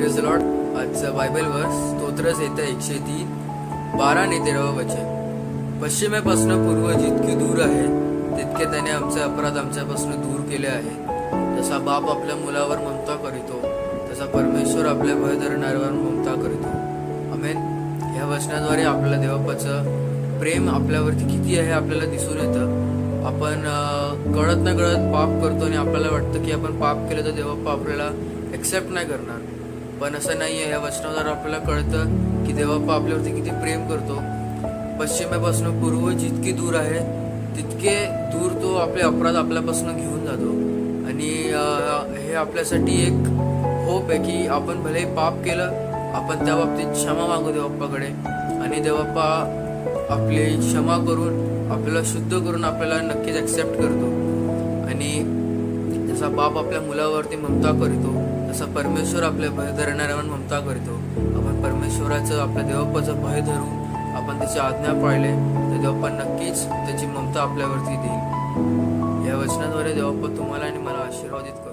Praise the Lord. आजचं Bible वर्स स्तोत्रच येतं 103:12 आणि 13 वचन. पश्चिमेपासून पूर्व जितकी दूर आहे तितके त्याने आमचे अपराध आमच्यापासून दूर केले आहे. जसा बाप आपल्या मुलावर ममता करीतो तसा परमेश्वर आपल्या भय धरणाऱ्यावर ममता करीतो. आमेन. ह्या वचनाद्वारे आपल्याला देवबापाचं प्रेम आपल्यावरती किती आहे आपल्याला दिसून येतं. आपण कळत न कळत पाप करतो आणि आपल्याला वाटतं की आपण पाप केलं तर देवबापा आपल्याला एक्सेप्ट नाही करणार, पण असं नाही आहे. या वचनाद्वारे आपल्याला कळतं की देवबापा आपल्यावरती किती प्रेम करतो. पश्चिमेपासून पूर्व जितकी दूर आहे तितके दूर तो आपले अपराध आपल्यापासून घेऊन जातो. आणि हे आपल्यासाठी एक होप आहे की आपण भले पाप केलं आपण त्या बाबतीत क्षमा मागू देवबापाकडे आणि देवबापा आपली क्षमा करून आपल्याला शुद्ध करून आपल्याला नक्कीच ॲक्सेप्ट करतो. आणि जसा बाप आपल्या मुलावरती ममता करतो तसा परमेश्वर आपल्या भय धरणाऱ्यावर ममता करतो. आपण परमेश्वराचं आपल्या देवबापाचं भय धरू आपण त्याची आज्ञा पाळले तर देवबापा नक्कीच त्याची ममता आपल्यावरती देईल. या वचनाद्वारे देवबापा तुम्हाला आणि मला आशीर्वादित करतो.